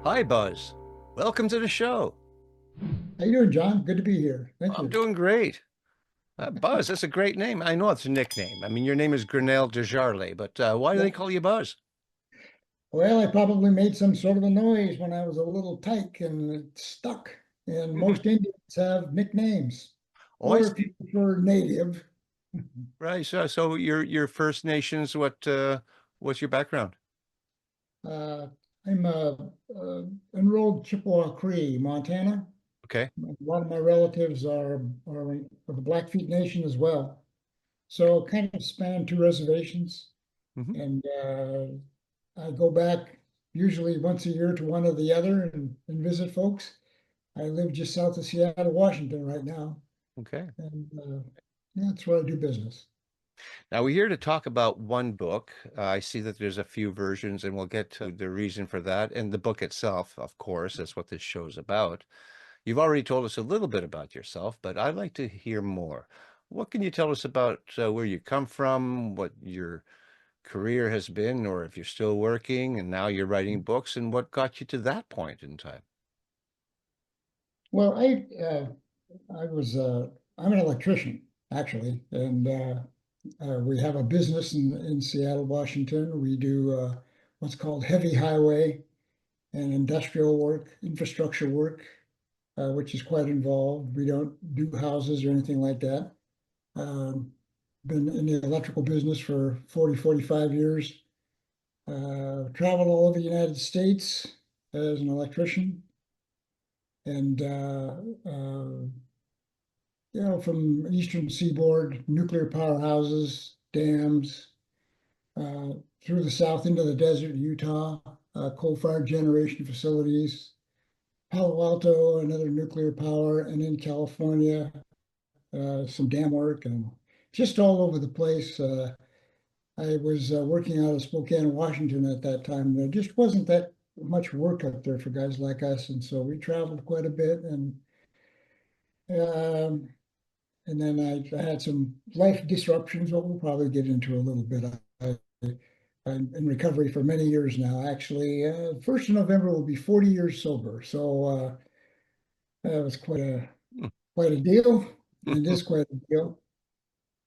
Hi, Buzz. Welcome to the show. How you doing, John? Good to be here. Thank I'm you. doing great. Buzz, that's a great name. I know it's a nickname. I mean, your name is Grinnell Desjarlais, but why do they Yeah. call you Buzz? Well, I probably made some sort of a noise when I was a little tyke and it stuck. And most Indians have nicknames, Oh, I or if you see. prefer native. Right. So your First Nations, what's your background? Uh, I'm enrolled Chippewa Cree, Montana. Okay. A lot of my relatives are of the Blackfeet Nation as well. So kind of span two reservations. Hmm. And I go back usually once a year to one or the other and visit folks. I live just south of Seattle, Washington right now, Okay. and yeah, that's where I do business. Now we're here to talk about one book. I see that there's a few versions, and we'll get to the reason for that. And the book itself, of course, that's what this show's about. You've already told us a little bit about yourself, but I'd like to hear more. What can you tell us about where you come from, what your career has been, or if you're still working and now you're writing books, and what got you to that point in time? Well, I was I'm an electrician actually, and we have a business in Seattle, Washington. We do what's called heavy highway and industrial work, infrastructure work, which is quite involved. We don't do houses or anything like that. Um, been in the electrical business for 40, 45 years. Traveled all over the United States as an electrician. And, from Eastern Seaboard, nuclear powerhouses, dams, uh, through the south into the desert, Utah, coal-fired generation facilities, Palo Alto, another nuclear power, and in California, some dam work and just all over the place. I was working out of Spokane, Washington at that time. There just wasn't that much work up there for guys like us, and so we traveled quite a bit. Um, and then I had some life disruptions, what we'll probably get into a little bit. I'm in recovery for many years now. Actually, 1st of November will be 40 years sober. So that was quite a deal, and it is quite a deal.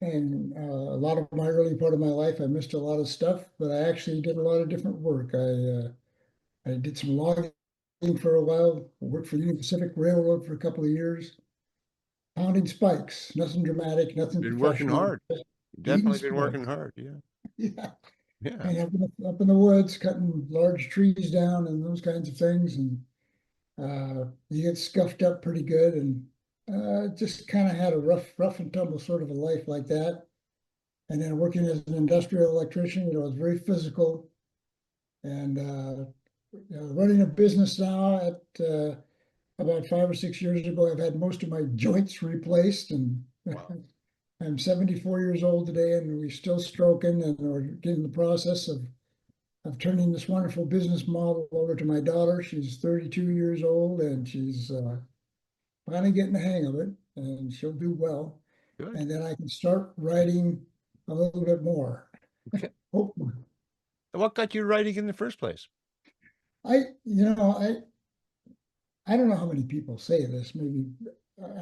And a lot of my early part of my life, I missed a lot of stuff, but I actually did a lot of different work. I did some logging for a while, worked for Union Pacific Railroad for a couple of years, pounding spikes, nothing dramatic, nothing Been working professional, hard. just beating Definitely been working spikes. hard. Yeah. Yeah. Yeah. And up in the woods, cutting large trees down and those kinds of things. And you get scuffed up pretty good and just kind of had a rough and tumble sort of a life like that. And then working as an industrial electrician, it's very physical. And running a business now at about 5 or 6 years ago, I've had most of my joints replaced, and Wow. I'm 74 years old today, and we're still stroking, and we're getting the process of turning this wonderful business model over to my daughter. She's 32 years old, and she's finally getting the hang of it, and she'll do well. Good. And then I can start writing a little bit more. Okay. Hopefully. And what got you writing in the first place? I, you know, I don't know how many people say this. Maybe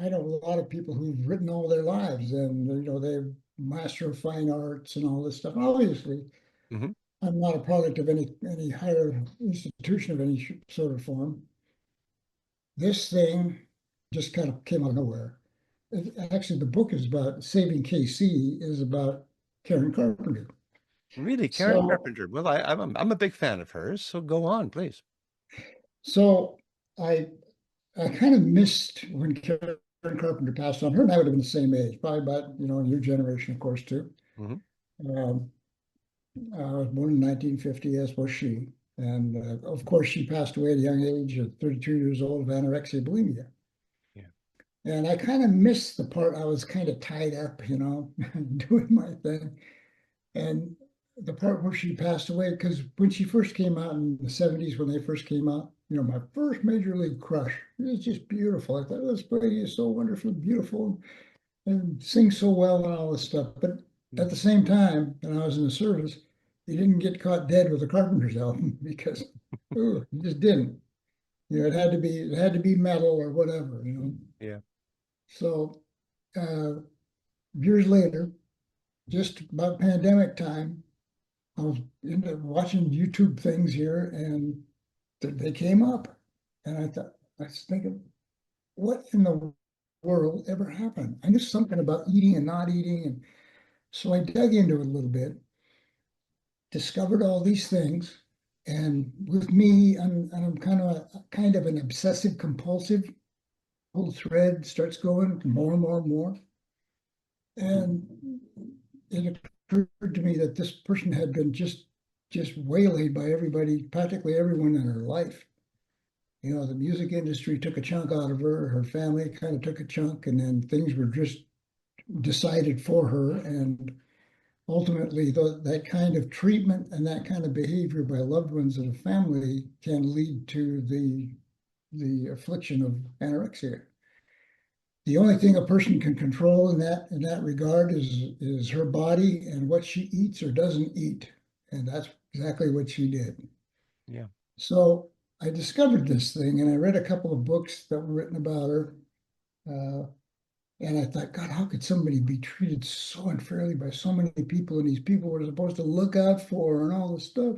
I know a lot of people who've written all their lives, and they're master of fine arts and all this stuff. Obviously, Hmm. I'm not a product of any higher institution of any sort of form. This thing just kind of came out of nowhere. Actually, the book is about Saving KC is about Karen Carpenter. Really, Karen So, Carpenter. Well, I'm a big fan of hers, so go on, please. so I I kind of missed when Karen Carpenter passed on. Her and I would have been the same age, probably about, your generation, of course, too. Hmm. Um, I was born in 1950, as was she. And of course, she passed away at a young age at 32 years old of anorexia bulimia. Yeah. And I kind of missed the part I was kind of tied up, doing my thing. And the part where she passed away, because when she first came out in the 70s, when they first came out, my first major league crush, it was just beautiful. I thought, oh, this lady is so wonderfully beautiful and sings so well and all this stuff. But at the same time, when I was in the service, he didn't get caught dead with a Carpenter's album because ooh, he just didn't. it had to be metal or whatever, Yeah. So years later, just about pandemic time, I was into watching YouTube things here, and they came up, and I was thinking, what in the world ever happened? I knew something about eating and not eating, and so I dug into it a little bit, discovered all these things, and with me, I'm kind of an obsessive compulsive. Whole thread starts going more and more and more, and it occurred to me that this person had been just waylaid by everybody, practically everyone in her life. The music industry took a chunk out of her, her family kind of took a chunk, and then things were just decided for her. And ultimately, that kind of treatment and that kind of behavior by loved ones in a family can lead to the affliction of anorexia. The only thing a person can control in that regard is her body and what she eats or doesn't eat. And that's exactly what she did. Yeah. So I discovered this thing, and I read a couple of books that were written about her. Uh, and I thought, God, how could somebody be treated so unfairly by so many people? And these people were supposed to look out for her and all this stuff.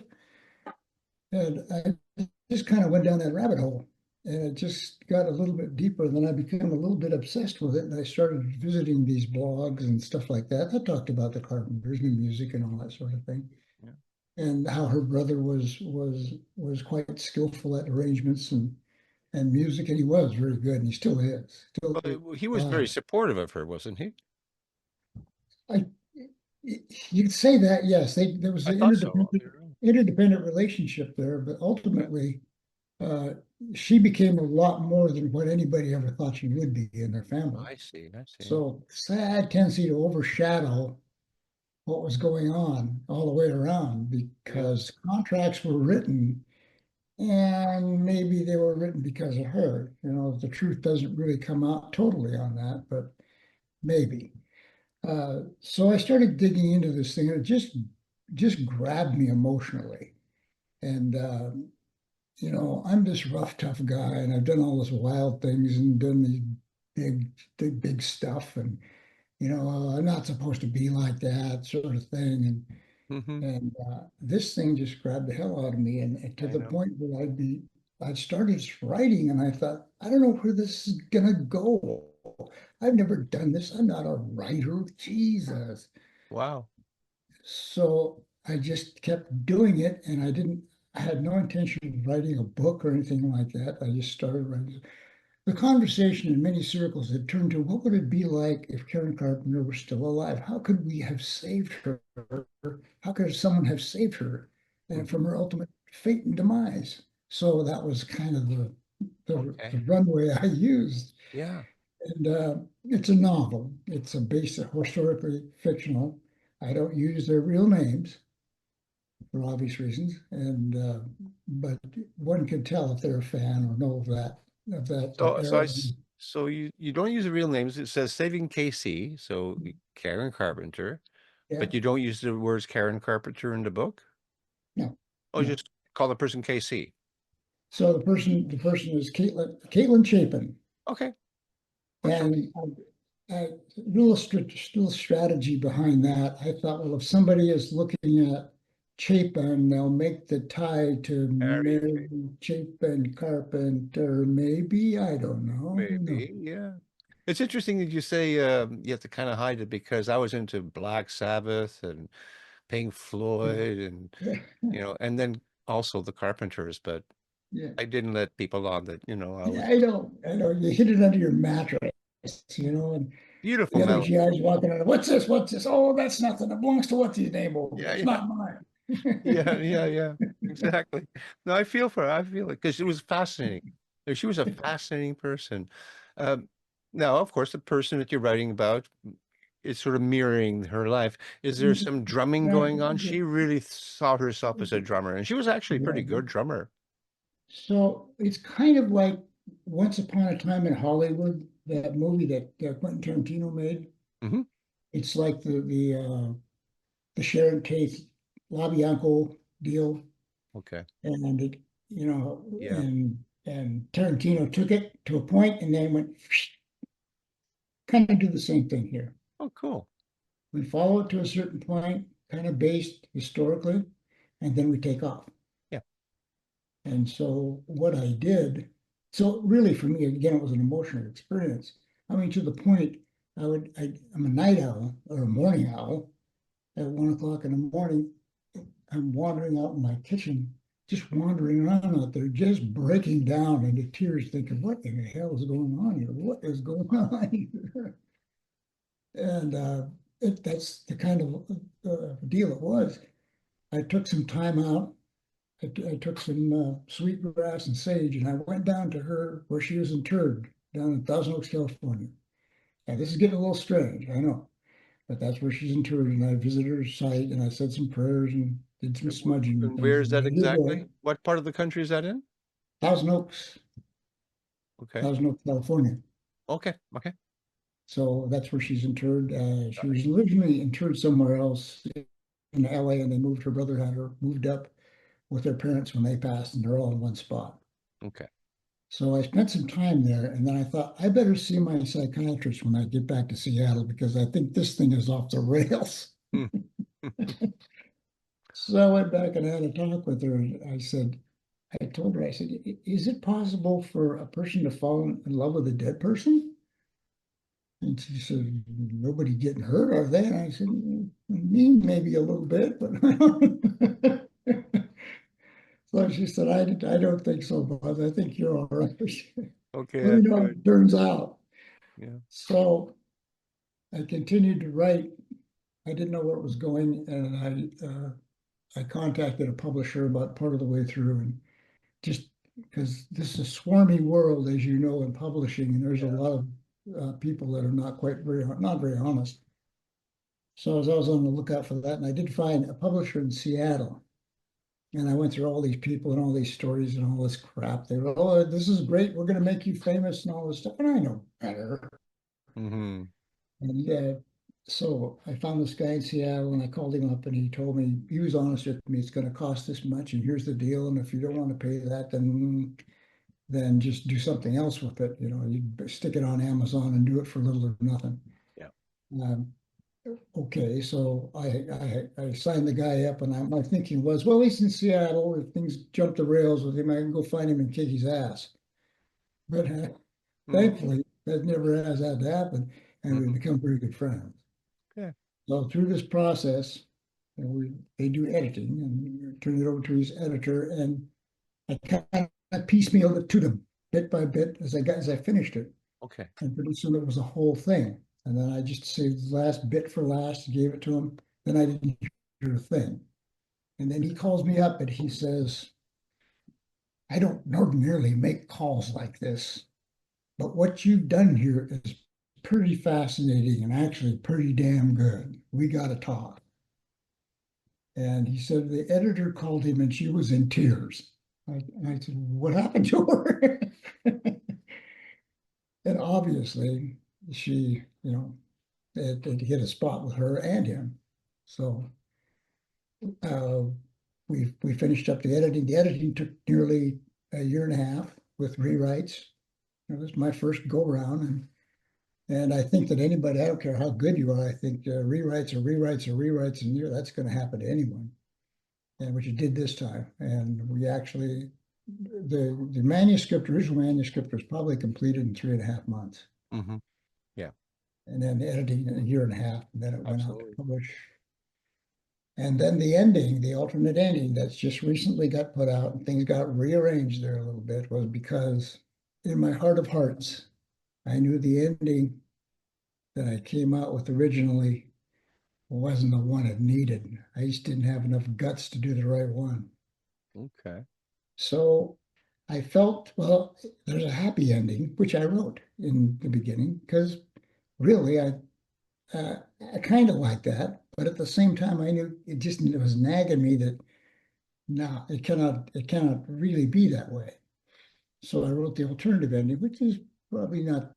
And I just kind of went down that rabbit hole. And it just got a little bit deeper. And then I became a little bit obsessed with it. And I started visiting these blogs and stuff like that. I talked about the Carpenters and music and all that sort of thing. Yeah. And how her brother was quite skillful at arrangements and music, and he was very good, and he still is. Still, Well, he was very supportive of her, wasn't he? I you could say that, yes. There was I an thought so. interdependent relationship there, but ultimately, uh, she became a lot more than what anybody ever thought she would be in their family. I see. I see. So sad tendency to overshadow what was going on all the way around Yeah. because contracts were written. And maybe they were written because of her. The truth doesn't really come out totally on that, but maybe. So I started digging into this thing, and it just grabbed me emotionally. And I'm this rough, tough guy, and I've done all this wild things and done these big stuff, and I'm not supposed to be like that, sort of thing. Hmm. And this thing just grabbed the hell out of me, and to I the know. point where I'd started writing, and I thought, I don't know where this is gonna go. I've never done this. I'm not a writer. Jesus. Wow. So I just kept doing it, and I had no intention of writing a book or anything like that. I just started writing. The conversation in many circles had turned to what would it be like if Karen Carpenter were still alive? How could we have saved her? How could someone have saved her and from Hmm. her ultimate fate and demise? So that was kind of the Okay. runway I used. Yeah. And it's a novel. It's a basic historically fictional. I don't use their real names for obvious reasons, and but one can tell if they're a fan or know of that era. So you don't use the real names. It says Saving KC, so Karen Carpenter, Yeah, but you don't use the words Karen Carpenter in the book. no, Oh, no. just call the person KC. So the person is Caitlin Chapin, Okay. Okay. and a little strategy behind that. I thought, well, if somebody is looking at Chapin, they'll make the tie to Harry, Mary Chapin Carpenter. Maybe I don't know. Who knows? maybe. Yeah. It's interesting that you say you have to kind of hide it because I was into Black Sabbath and Pink Floyd and Yeah, and then also the Carpenters, but yeah, I didn't let people on that, I yeah. was I know. I know. You hid it under your mattress, and beautiful the other melody. GIs walking around. What's this? What's this? Oh, that's nothing. It belongs to what's his name over there. Yeah, It's yeah. not mine. Yeah, yeah, yeah. Exactly. No, I feel for her. I feel it because it was fascinating. She was a fascinating person. Um, Now, of course, the person that you're writing about is sort of mirroring her life. Is there some drumming Right. going on? She really saw herself as a drummer, and she was actually a pretty Yeah. good drummer. So it's kind of like Once Upon a Time in Hollywood, that movie that Quentin Tarantino made. Hmm. It's like the Sharon Tate LaBianco deal, Okay. and it, Yeah. and And Tarantino took it to a point and then went kind of do the same thing here. Oh, cool. We follow it to a certain point, kind of based historically, and then we take off. Yeah. And so what I did, so really for me, again, it was an emotional experience. I mean, to the point I'm a night owl or a morning owl. At 1 o'clock in the morning, I'm wandering out in my kitchen, just wandering around out there, just breaking down into tears, thinking, what in the hell is going on here? What is going on here? And that's the kind of deal it was. I took some time out. I took some sweetgrass and sage, and I went down to her where she was interred down in Thousand Oaks, California. Now, this is getting a little strange, I know, but that's where she's interred. And I visited her site, and I said some prayers and did some smudging and And where things. is And that I did exactly? What part of the country is that in? Thousand Oaks, Okay. Thousand Oaks, California. Okay. Okay. So that's where she's interred. She was originally interred somewhere else in LA, and they moved. Her brother had her moved up with their parents when they passed, and they're all in one spot. Okay. So I spent some time there, and then I thought I better see my psychiatrist when I get back to Seattle because I think this thing is off the rails. Hmm. So I went back and had a talk with her, and I told her, I said, is it possible for a person to fall in love with a dead person? And she said, nobody getting hurt, are they? And I said, me, maybe a little bit, but so she said, I don't think so, Buzz. I think you're all right. Okay, Let me that's know how good. it turns out. Yeah. So I continued to write. I didn't know where it was going, and I contacted a publisher about part of the way through, and just because this is a swarmy world, as you know, in publishing, and there's a Yeah. lot of people that are not very honest. So as I was on the lookout for that, and I did find a publisher in Seattle. And I went through all these people and all these stories and all this crap. They were, oh, this is great. We're going to make you famous and all this stuff. And I know better. Mm-hmm. And so I found this guy in Seattle and I called him up and he told me, he was honest with me, it's going to cost this much and here's the deal. And if you don't want to pay that, then just do something else with it. You know, you stick it on Amazon and do it for little or nothing. Yeah. Um, okay, so I signed the guy up, and my thinking was, well, he's in Seattle. If things jump the rails with him, I can go find him and kick his ass. But Mm-hmm. thankfully, that never has had to happen, and we've Mm-hmm. become very good friends. Yeah. So through this process, they do editing and turn it over to his editor, and I kind of piecemealed it to them bit by bit as I finished it. Okay. And pretty soon it was a whole thing. And then I just saved the last bit for last, gave it to him. Then I didn't hear a thing. And then he calls me up and he says, I don't ordinarily make calls like this, but what you've done here is pretty fascinating and actually pretty damn good. We got to talk. And he said the editor called him and she was in tears. I said, what happened to her? And obviously, she, it hit a spot with her and him. So uh, we finished up the editing. The editing took nearly a year and a half with rewrites. It was my first go around, and I think that anybody, I don't care how good you are, I think rewrites are rewrites are rewrites, and that's going to happen to anyone. And which it did this time. And we actually the manuscript, original manuscript, was probably completed in 3.5 months. Mm-hmm. Yeah. And then the editing in a year and a half, and then it went out to Absolutely. publish. And then the ending, the alternate ending that's just recently got put out and things got rearranged there a little bit was because in my heart of hearts, I knew the ending that I came out with originally wasn't the one it needed. I just didn't have enough guts to do the right one. Okay. So I felt, well, there's a happy ending, which I wrote in the beginning, because really I kind of like that, but at the same time, I knew it was nagging me that no, it cannot really be that way. So I wrote the alternative ending, which is probably not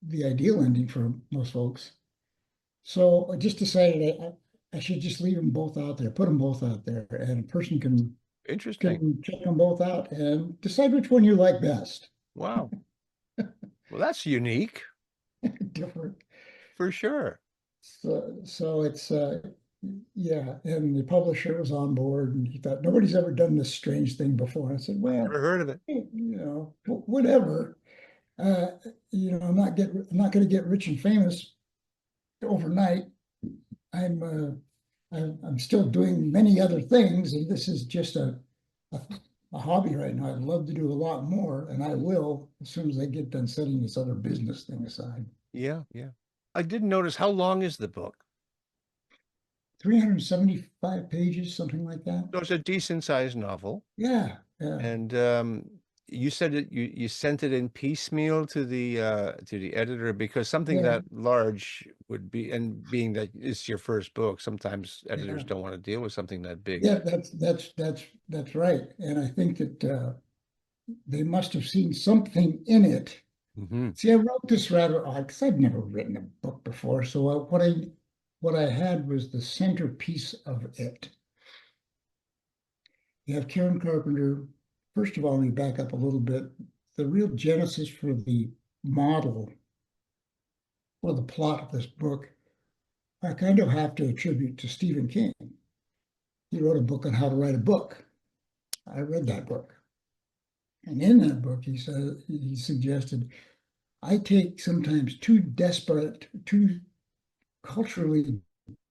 the ideal ending for most folks. So I just decided I should just leave them both out there, put them both out there, and a person can Interesting. can check them both out and decide which one you like best. Wow. Well, that's unique Different. for sure. So it's yeah, and the publisher was on board, and he thought nobody's ever done this strange thing before. I said, well, Never heard of it. whatever. Uh, I'm not going to get rich and famous overnight. I'm I'm still doing many other things, and this is just a a hobby right now. I'd love to do a lot more, and I will as soon as I get done setting this other business thing aside. Yeah, yeah. I didn't notice how long is the book? 375 pages, something like that. So it's a decent sized novel. Yeah, yeah, And you said that you sent it in piecemeal to the editor because something yeah, that large would be, and being that it's your first book, sometimes editors yeah. don't want to deal with something that big. Yeah, that's right. And I think that they must have seen something in it. Hmm. See, I wrote this rather odd because I'd never written a book before. So what I had was the centerpiece of it. You have Karen Carpenter. First of all, let me back up a little bit. The real genesis for the model or the plot of this book, I kind of have to attribute to Stephen King. He wrote a book on how to write a book. I read that book. And in that book, he suggested I take sometimes two desperate, two culturally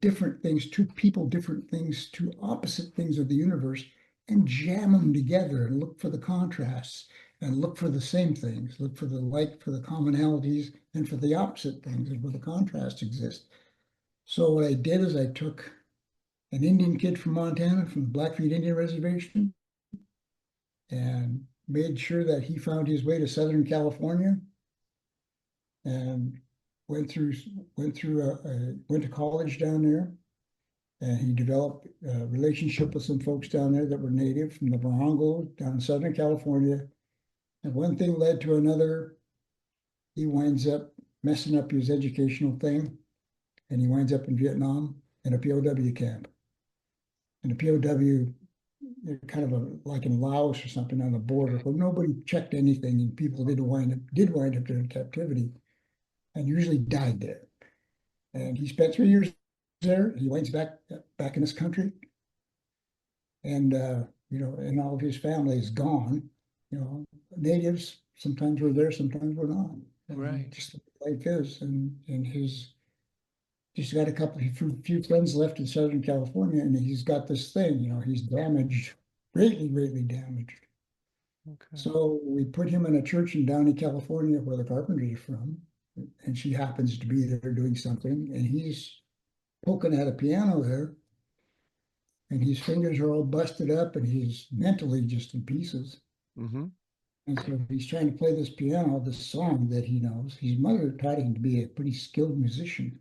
different things, two people different things, two opposite things of the universe, and jam them together and look for the contrasts and look for the same things, look for the like, for the commonalities, and for the opposite things, and where the contrasts exist. So what I did is I took an Indian kid from Montana, from the Blackfeet Indian Reservation, and made sure that he found his way to Southern California and went through went to college down there, and he developed a relationship with some folks down there that were native from the Barongo down in Southern California. And one thing led to another. He winds up messing up his educational thing, and he winds up in Vietnam in a POW camp. And the POW, kind of like in Laos or something on the border, where nobody checked anything, and people did wind up in captivity, and usually died there. And he spent 3 years there. He winds back in his country, and and all of his family is gone. Natives sometimes were there, sometimes were not, and Right. just like life is. And his he's got few friends left in Southern California, and he's got this thing. He's damaged, greatly, greatly damaged. Okay. So we put him in a church in Downey, California, where the Carpenters are from, and she happens to be there doing something, and he's poking at a piano there, and his fingers are all busted up, and he's mentally just in pieces. Hmm. And so he's trying to play this piano, this song that he knows. His mother taught him to be a pretty skilled musician,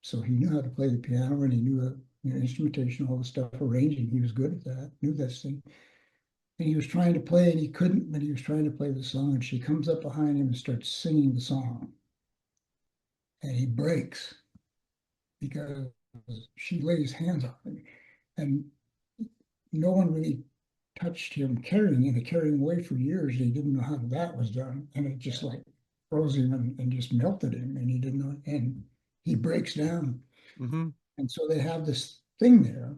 so he knew how to play the piano, and he knew instrumentation, all the stuff, arranging. He was good at that, knew this thing. And he was trying to play, and he couldn't, but he was trying to play the song, and she comes up behind him and starts singing the song, and he breaks because she lays hands on him, and no one really touched him carrying in a carrying way for years. He didn't know how that was done, and it just like froze him and just melted him, and he didn't know. And he breaks down, Hmm. and so they have this thing there,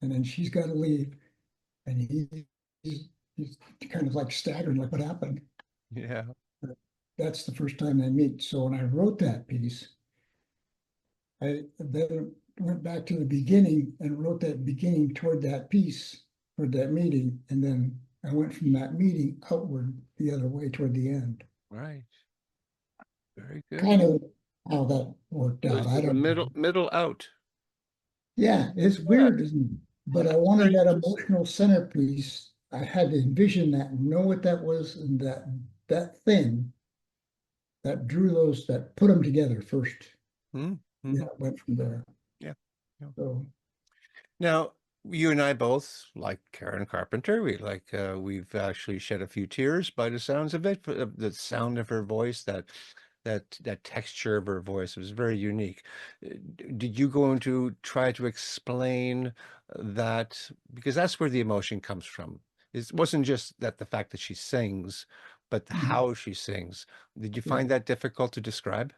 and then she's got to leave, and he's kind of like staggering, like what happened. Yeah. That's the first time they meet. So when I wrote that piece, I then went back to the beginning and wrote that beginning toward that piece, toward that meeting, and then I went from that meeting outward the other way toward the end. Right. Very good. Kind of how that worked out. I So the don't know. middle out. Yeah, it's Yeah. weird, isn't it? But I wanted Very that interesting. emotional centerpiece. I had to envision that, know what that was, and that thing that drew those, that put them together first. Mm-hmm. Yeah, went from there. Yeah. Yeah. So Now, you and I both like Karen Carpenter. We've actually shed a few tears by the sounds of it, the sound of her voice, that that texture of her voice was very unique. Did you go into try to explain that because that's where the emotion comes from? It wasn't just that the fact that she sings, but Mhm. how she sings. Did you Yeah. find that difficult to describe?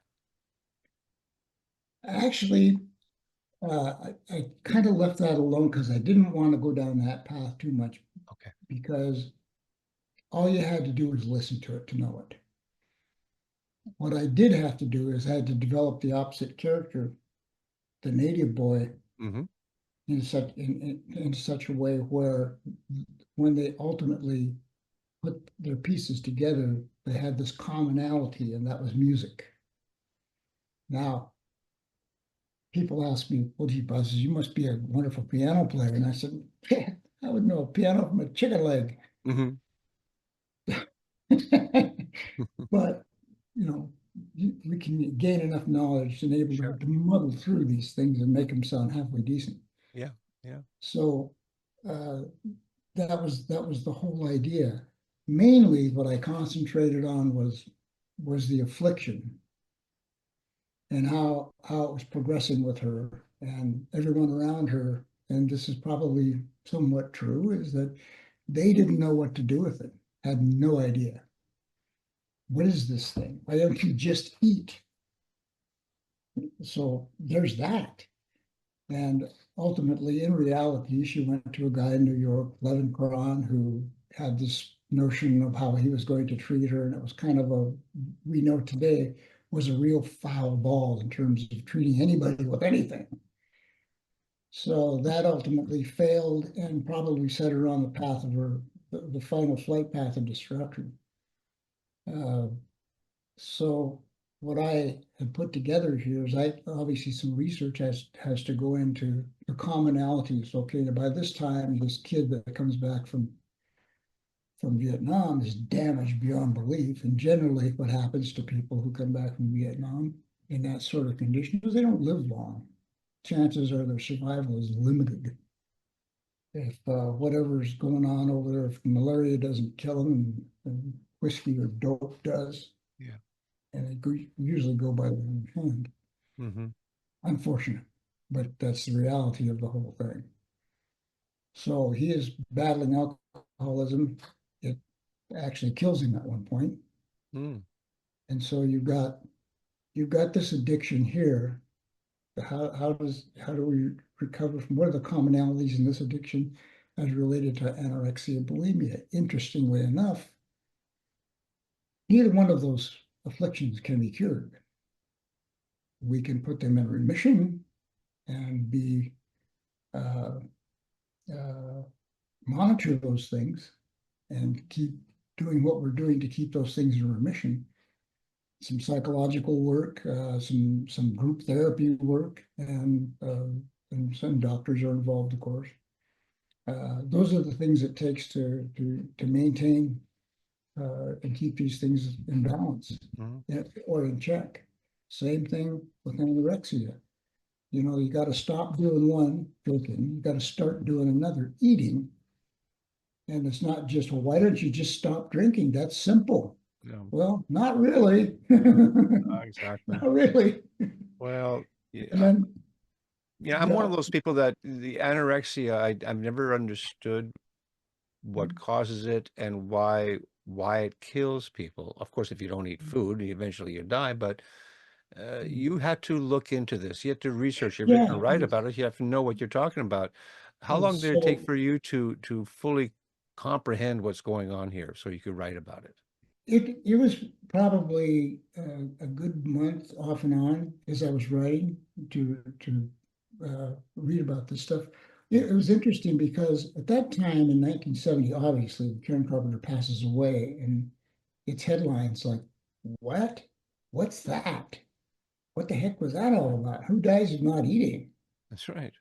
Actually, I kind of left that alone because I didn't want to go down that path too much Okay. because all you had to do was listen to it to know it. What I did have to do is I had to develop the opposite character, the native boy, Hmm. in such a way where when they ultimately put their pieces together, they had this commonality, and that was music. Now, people ask me, "Well, gee, Buzz, you must be a wonderful piano player." And I said, I would know a piano from a chicken leg. Hmm. But, you know, we can gain enough knowledge to enable Sure. to muddle through these things and make them sound halfway decent. Yeah. Yeah. So uh, that was the whole idea. Mainly, what I concentrated on was the affliction and how it was progressing with her and everyone around her. And this is probably somewhat true, is that they didn't know what to do with it, had no idea. What is this thing? Why don't you just eat? So there's that. And ultimately, in reality, she went to a guy in New York, Levin Karan, who had this notion of how he was going to treat her. And it was kind of we know today, was a real foul ball in terms of treating anybody with anything. So that ultimately failed and probably set her on the path of the final flight path of destruction. Uh, So what I have put together here is obviously some research has to go into the commonalities. Okay, by this time, this kid that comes back from Vietnam is damaged beyond belief. And generally, what happens to people who come back from Vietnam in that sort of condition is they don't live long. Chances are their survival is limited. If whatever's going on over there, if malaria doesn't kill them and whiskey or dope does, Yeah. and they usually go by the hand. Hmm. Unfortunate, but that's the reality of the whole thing. So he is battling alcoholism. It actually kills him at one point. Mm. And so you've got this addiction here. How do we recover from what are the commonalities in this addiction as related to anorexia and bulimia? Interestingly enough, neither one of those afflictions can be cured. We can put them in remission and be uh, uh, monitor those things and keep doing what we're doing to keep those things in remission. Some psychological work, some group therapy work, and some doctors are involved, of course. Those are the things it takes to maintain and keep these things in balance Hmm. or in check. Same thing with anorexia. You know, you got to stop doing one, drinking. You got to start doing another, eating. And it's not just, well, why don't you just stop drinking? That's simple. Yeah. Well, not really. Exactly. Not really. Well, And yeah, then, yeah, I'm one yeah, of those people that the anorexia, I've never understood what causes it and why it kills people. Of course, if you don't eat food, eventually you die, but you had to look into this. You had to research. If you're going to yeah. write about it, you have to know what you're talking about. How long did it take So for you to fully comprehend what's going on here so you could write about it? it was probably a good month off and on as I was writing to read about this stuff. Yeah. It was interesting because at that time in 1970, obviously, Karen Carpenter passes away, and it's headlines like, "What? What's that? What the heck was that all about? Who dies of not eating?" That's right.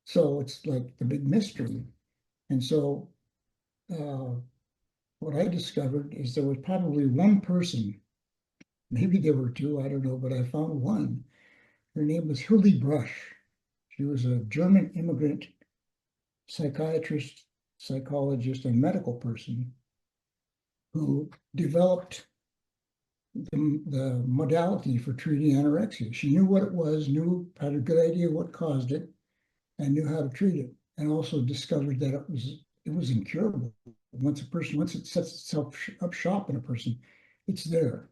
So it's like the big mystery. And so uh, what I discovered is there was probably one person, maybe there were two, I don't know, but I found one. Her name was Hildy Brush. She was a German immigrant psychiatrist, psychologist, and medical person who developed the modality for treating anorexia. She knew what it was, had a good idea what caused it, and knew how to treat it, and also discovered that it was incurable. Once it sets itself up shop in a person, it's there,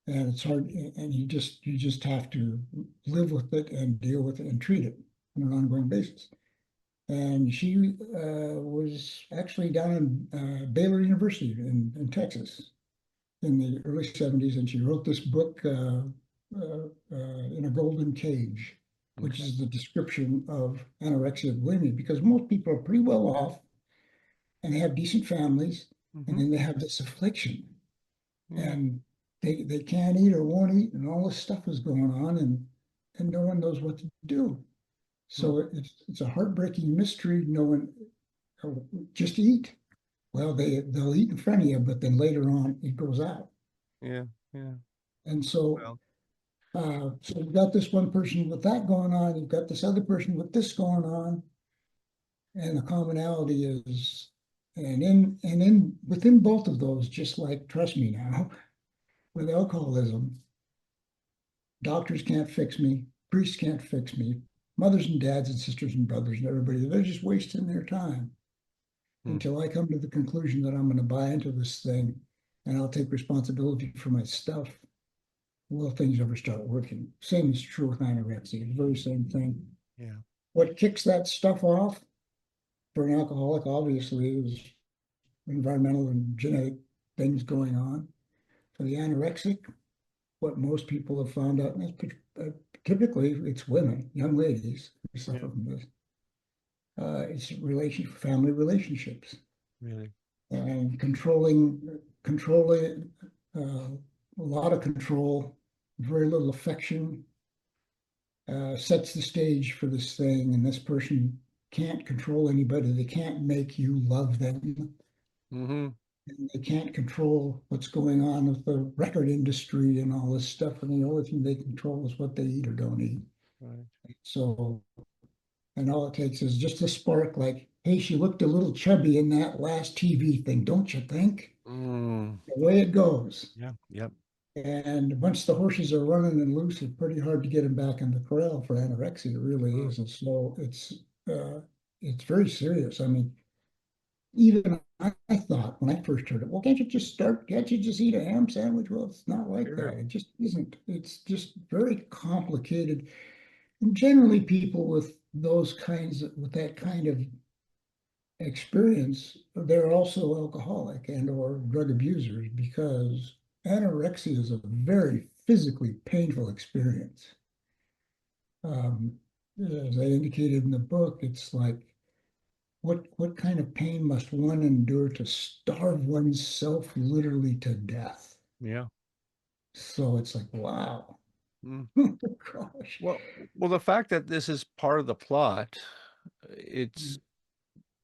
and it's hard. And you just have to live with it and deal with it and treat it on an ongoing basis. And she was actually down in Baylor University in Texas in the early 70s, and she wrote this book, In a Golden Cage, which Okay. is the description of anorexia and bulimia, because most people are pretty well off and they have decent families, and Mm-hmm. then they have this affliction, Yeah. and they can't eat or won't eat, and all this stuff is going on, and no one knows what to do. Mm. So it's a heartbreaking mystery. No one, oh, just eat. Well, they'll eat in front of you, but then later on it goes out. Yeah. Yeah. And so Well. so you've got this one person with that going on, you've got this other person with this going on, and the commonality is, and in within both of those, just like, trust me now, with alcoholism, doctors can't fix me, priests can't fix me, mothers and dads and sisters and brothers and everybody, they're just wasting their time Mm. until I come to the conclusion that I'm going to buy into this thing and I'll take responsibility for my stuff. Will things ever start working? Same is true with anorexia, the very same thing. Yeah. What kicks that stuff off for an alcoholic, obviously, is environmental and genetic things going on. For the anorexic, what most people have found out, and typically it's women, young ladies who Yeah. suffer from this. It's family relationships, Really. and controlling a lot of control, very little affection, sets the stage for this thing, and this person can't control anybody. They can't make you love them. Mm-hmm. And they can't control what's going on with the record industry and all this stuff. And the only thing they control is what they eat or don't eat. Right. So, and all it takes is just a spark like, hey, she looked a little chubby in that last TV thing, don't you think? Mm. The way it goes. Yeah. Yep. And once the horses are running and loose, it's pretty hard to get them back in the corral for anorexia. It really Mm. is. And so it's very serious. I mean, even I thought when I first heard it, well, can't you just eat a ham sandwich? Well, it's not like Sure. that. It just isn't. It's just very complicated. And generally people with that kind of experience, they're also alcoholic and or drug abusers, because anorexia is a very physically painful experience. Um, as I indicated in the book, it's like, what kind of pain must one endure to starve oneself literally to death? Yeah. So it's like, wow. Mm. Oh, gosh. Well, the fact that this is part of the plot, it's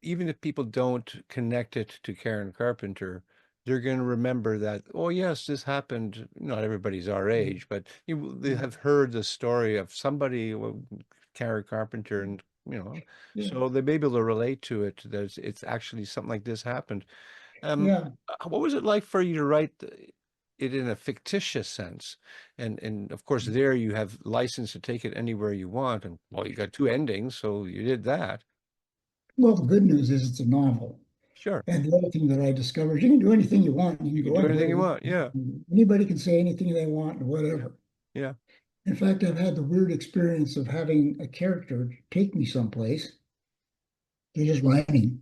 even if people don't connect it to Karen Carpenter, they're going to remember that, oh, yes, this happened. Not everybody's our age, but they have heard the story of somebody, well, Karen Carpenter, and, Yeah, so they may be able to relate to it. That it's actually something like this happened. Um, yeah. what was it like for you to write it in a fictitious sense? And of course, there you have license to take it anywhere you want. And well, you got two endings, so you did that. Well, the good news is it's a novel. Sure. And the other thing that I discovered, you can do anything you want. You You can can go do on anything you Twitter. want. Yeah. Anybody can say anything they want, whatever. Yeah. In fact, I've had the weird experience of having a character take me someplace. They're just writing.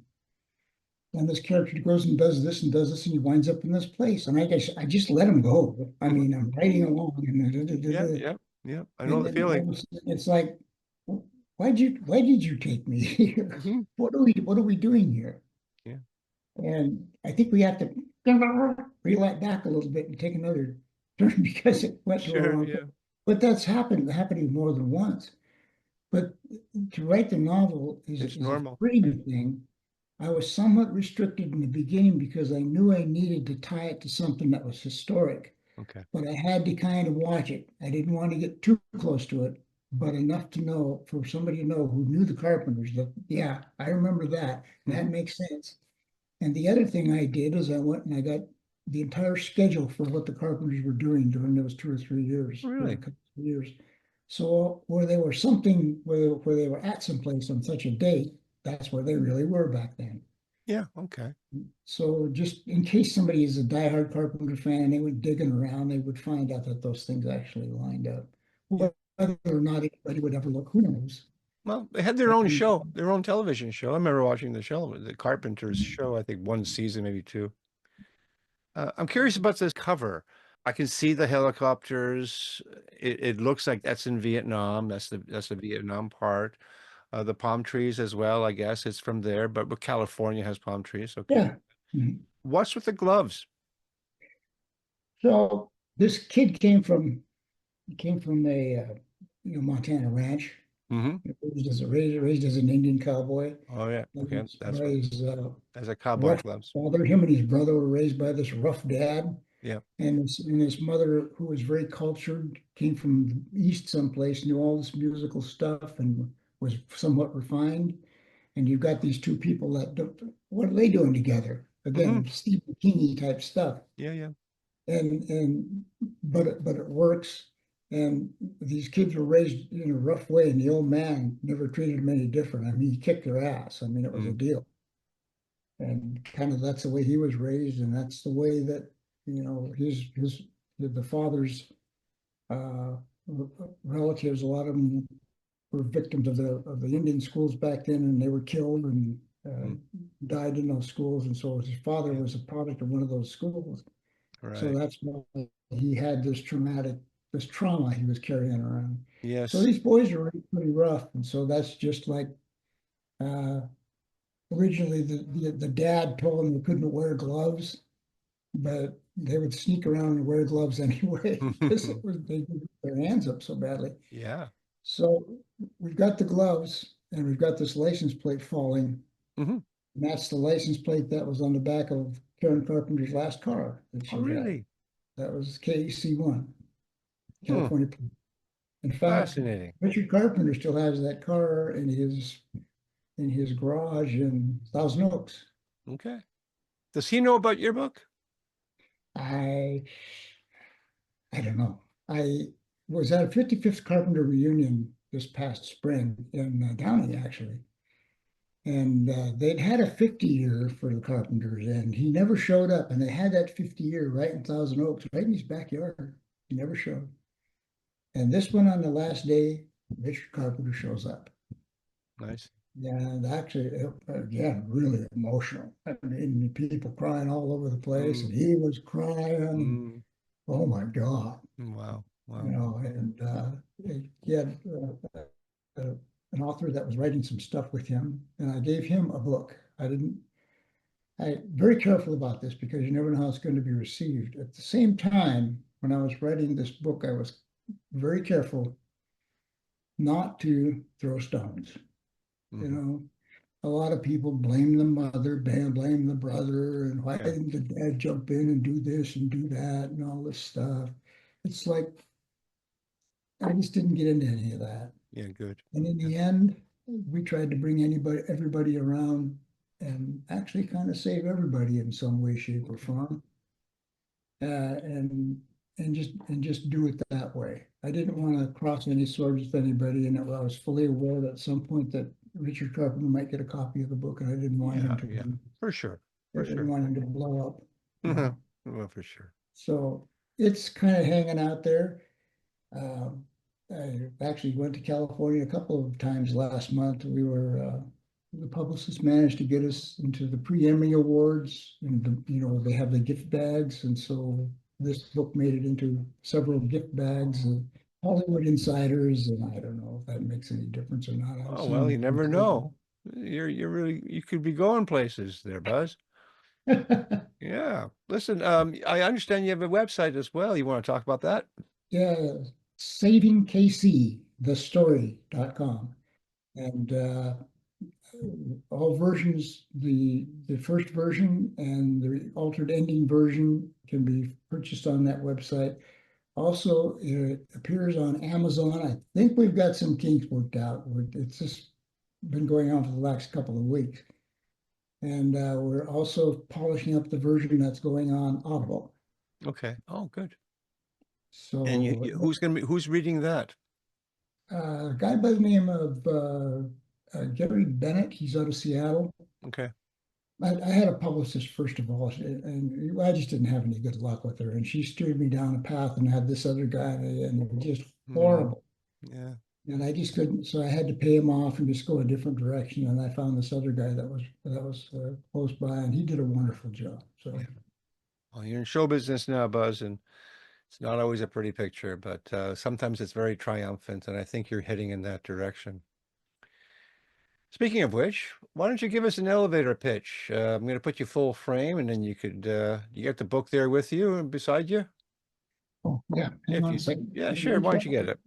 And this character goes and does this and does this, and he winds up in this place. And I just let him go. I Mhm. mean, I'm writing along, Yeah. Yeah. Yeah. I know and the then all feeling. of a sudden it's like, why did you take me here? Hmm. What are we doing here? Yeah. And I think we have to reel that back a little bit and take another turn because it went to a Sure. wrong place. Yeah. But that's happening more than once. But to write the novel It's is a normal. freedom thing. I was somewhat restricted in the beginning because I knew I needed to tie it to something that was historic, Okay. but I had to kind of watch it. I didn't want to get too close to it, but enough to know, for somebody to know who knew the Carpenters, that, yeah, I remember that, and Hmm. that makes sense. And the other thing I did is I went and I got the entire schedule for what the Carpenters were doing during those 2 or 3 years, or a Really? couple of years. So where they were something, where they were at some place on such a date, that's where they really were back then. Yeah. Okay. So just in case somebody is a diehard Carpenter fan and they went digging around, they would find out that those things actually lined up. Yeah. Whether or not anybody would ever look, who knows? Well, they had their own show, their own television show. I remember watching the show, the Carpenters show, I think one season, maybe two. I'm curious about this cover. I can see the helicopters. It looks like that's in Vietnam. That's the Vietnam part. The palm trees as well, I guess it's from there, but California has palm trees. Okay. Yeah. Mhm. What's with the gloves? So this kid came from a Montana ranch. Hmm. Raised as an Indian cowboy. Oh yeah. Okay. That's By what his as a cowboy rough gloves. father. Him and his brother were raised by this rough dad. Yeah. And his mother, who was very cultured, came from the East someplace, knew all this musical stuff and was somewhat refined. And you've got these two people that what are they doing together? Hmm. Again, Stephen King type stuff. Yeah. Yeah. And but it works. And these kids were raised in a rough way, and the old man never treated them any different. I mean, he kicked their ass. I mean, it was a Mm. deal. And kind of that's the way he was raised, and that's the way that his the father's uh, relatives. A lot of them were victims of the Indian schools back then, and they were killed and Mm. died in those schools. And so his father Yeah. was a product of one of those schools. So Right. that's why he had this trauma he was carrying around. So Yes. these boys are pretty rough, and so that's just like. Uh, Originally, the dad told them they couldn't wear gloves, but they would sneak around and wear gloves anyway because they could get their hands up so badly. Yeah. So we've got the gloves and we've got this license plate falling. Hmm. And that's the license plate that was on the back of Karen Carpenter's last car that Oh, she had. really? That was KC1, Hmm. California. In fact, Fascinating. Richard Carpenter still has that car in his garage in Thousand Oaks. Okay. Does he know about your book? I I don't know. I was at a 55th Carpenter reunion this past spring in Downey, actually. And they'd had a 50-year for the Carpenters, and he never showed up. And they had that 50-year right in Thousand Oaks, right in his backyard. He never showed. And this one on the last day, Richard Carpenter shows up. Nice. Yeah, and actually, again, really emotional. I mean, people crying all over the place, Mm. and he was crying. Mm. Oh my God. Wow. Wow. And he had uh, an author that was writing some stuff with him, and I gave him a book. I very careful about this because you never know how it's going to be received. At the same time, when I was writing this book, I was very careful not to throw stones. You Hmm. know, a lot of people blame the mother, blame the brother, and why Yeah. didn't the dad jump in and do this and do that and all this stuff. It's like I just didn't get into any of that. Yeah. Good. And in Yeah. the end, we tried to bring everybody around and actually kind of save everybody in some way, shape, or Okay. form. And just do it that way. I didn't want to cross any swords with anybody, and I was fully aware that at some point that Richard Carpenter might get a copy of the book, and I didn't want him Yeah. to Yeah. For sure. I For didn't sure. want him to blow up, you Uh-huh. know. Well, for sure. So it's kind of hanging out there. Um, I actually went to California a couple of times last month. The publicist managed to get us into the pre-Emmy Awards, and they have the gift bags, and so this book made it into several gift bags. Hollywood insiders, and I don't know if that makes any difference or not. I Oh, well, you assume. never know. You could be going places there, Buzz. Yeah. Listen, I understand you have a website as well. You want to talk about that? Yeah, savingkcthestory.com. And all versions, the first version and the altered ending version can be purchased on that website. Also, it appears on Amazon. I think we've got some kinks worked out. It's just been going on for the last couple of weeks. And we're also polishing up the version that's going on Audible. Okay. Oh, good. And So who's reading that? a guy by the name of Gary Bennett, he's out of Seattle. Okay. I had a publicist first of all, and I just didn't have any good luck with her. And she steered me down a path and had this other guy, and it was just Mm, horrible. yeah. And I just couldn't, so I had to pay him off and just go a different direction. And I found this other guy that was close by, and he did a wonderful job. So Yeah. Well, you're in show business now, Buzz, and it's not always a pretty picture, but sometimes it's very triumphant, and I think you're heading in that direction. Speaking of which, why don't you give us an elevator pitch? I'm going to put you full frame, and then you get the book there with you and beside you. oh yeah, hang If on a you, second. yeah, sure. Why don't you get it?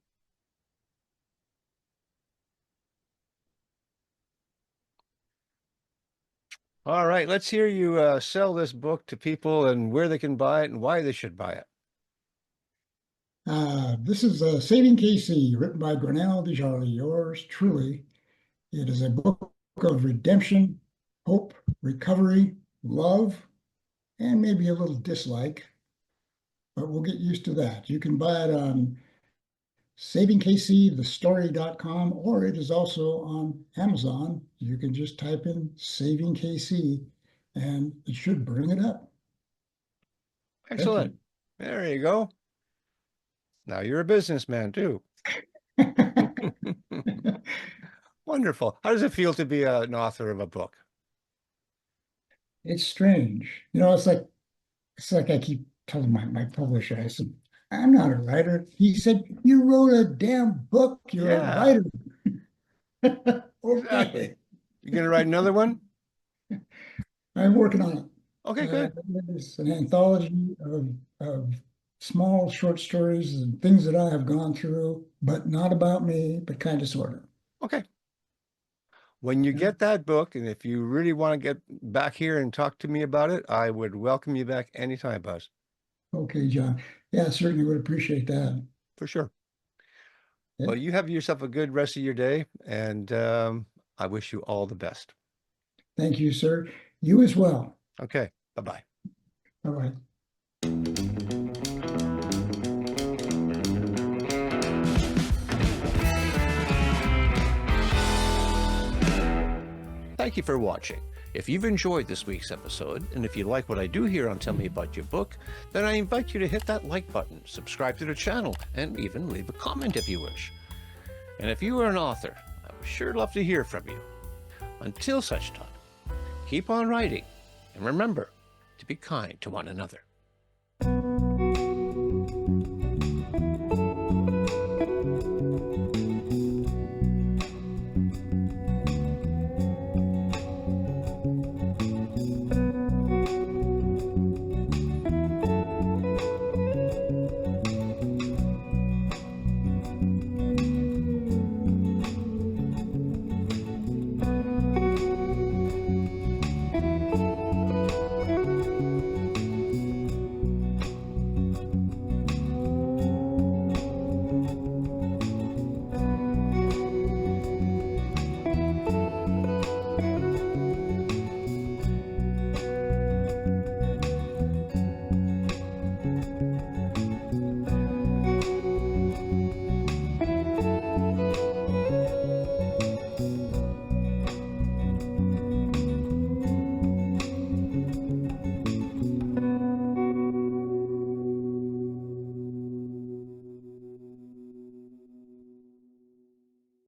All right, let's hear you sell this book to people and where they can buy it and why they should buy it. This is Saving KC, written by Grinnell Desjarlais, yours truly. It is a book of redemption, hope, recovery, love, and maybe a little dislike, but we'll get used to that. You can buy it on savingkcthestory.com, or it is also on Amazon. You can just type in Saving KC and it should bring it up. Excellent. There you go. Now you're a businessman too. Thank you. Wonderful. How does it feel to be an author of a book? It's strange. It's like I keep telling my publisher, I said, I'm not a writer. He said, you wrote a damn book. You're a Yeah, writer. exactly. Okay. You gonna write another one? I'm working on it. Okay, good. It's an anthology of small short stories and things that I have gone through, but not about me, but kind of sort of. Okay. When you get that book, and if you really want to get back here and talk to me about it, I would welcome you back anytime, Buzz. Okay, John. Yeah, I certainly would appreciate that. For sure. Yeah. Well, you have yourself a good rest of your day, and I wish you all the best. Thank you, sir. You as well. Okay. Bye-bye. All right. Thank you for watching. If you've enjoyed this week's episode, and if you like what I do here on Tell Me About Your Book, then I invite you to hit that like button, subscribe to the channel, and even leave a comment if you wish. And if you are an author, I would sure love to hear from you. Until such time, keep on writing, and remember to be kind to one another.